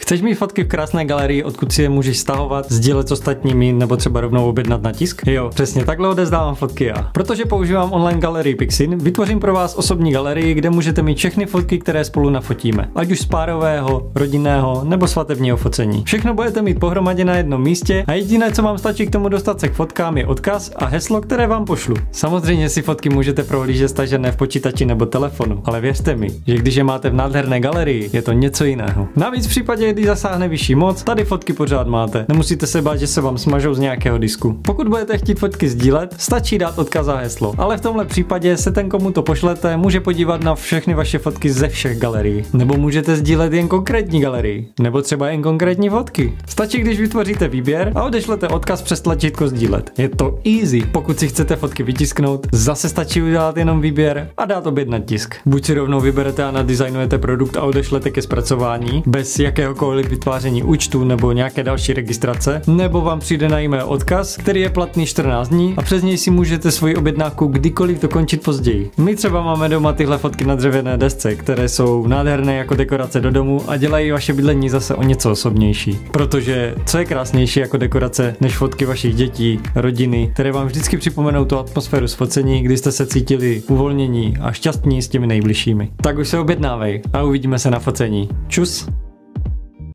Chceš mít fotky v krásné galerii, odkud si je můžeš stahovat, sdílet s ostatními nebo třeba rovnou objednat na tisk? Jo, přesně takhle odezdávám fotky já. Protože používám online galerii Pixin, vytvořím pro vás osobní galerii, kde můžete mít všechny fotky, které spolu nafotíme. Ať už z párového, rodinného nebo svatebního focení. Všechno budete mít pohromadě na jednom místě a jediné, co vám stačí k tomu dostat se k fotkám, je odkaz a heslo, které vám pošlu. Samozřejmě si fotky můžete prohlížet stažené v počítači nebo telefonu, ale věřte mi, že když je máte v nádherné galerii, je to něco jiného. Navíc v případě, když zasáhne vyšší moc, tady fotky pořád máte. Nemusíte se bát, že se vám smažou z nějakého disku. Pokud budete chtít fotky sdílet, stačí dát odkaz a heslo. Ale v tomhle případě se ten, komu to pošlete, může podívat na všechny vaše fotky ze všech galerií. Nebo můžete sdílet jen konkrétní galerii, nebo třeba jen konkrétní fotky. Stačí, když vytvoříte výběr a odešlete odkaz přes tlačítko sdílet. Je to easy. Pokud si chcete fotky vytisknout, zase stačí udělat jenom výběr a dát objednat tisk. Buď si rovnou vyberete a nadizajnujete produkt a odešlete ke zpracování bez jakéhokoliv vytváření účtu nebo nějaké další registrace, nebo vám přijde na e-mail odkaz, který je platný 14 dní a přes něj si můžete svoji objednávku kdykoliv dokončit později. My třeba máme doma tyhle fotky na dřevěné desce, které jsou nádherné jako dekorace do domu a dělají vaše bydlení zase o něco osobnější. Protože co je krásnější jako dekorace než fotky vašich dětí, rodiny, které vám vždycky připomenou tu atmosféru z focení, kdy jste se cítili uvolnění a šťastní s těmi nejbližšími. Tak už se objednávej a uvidíme se na focení. Čus!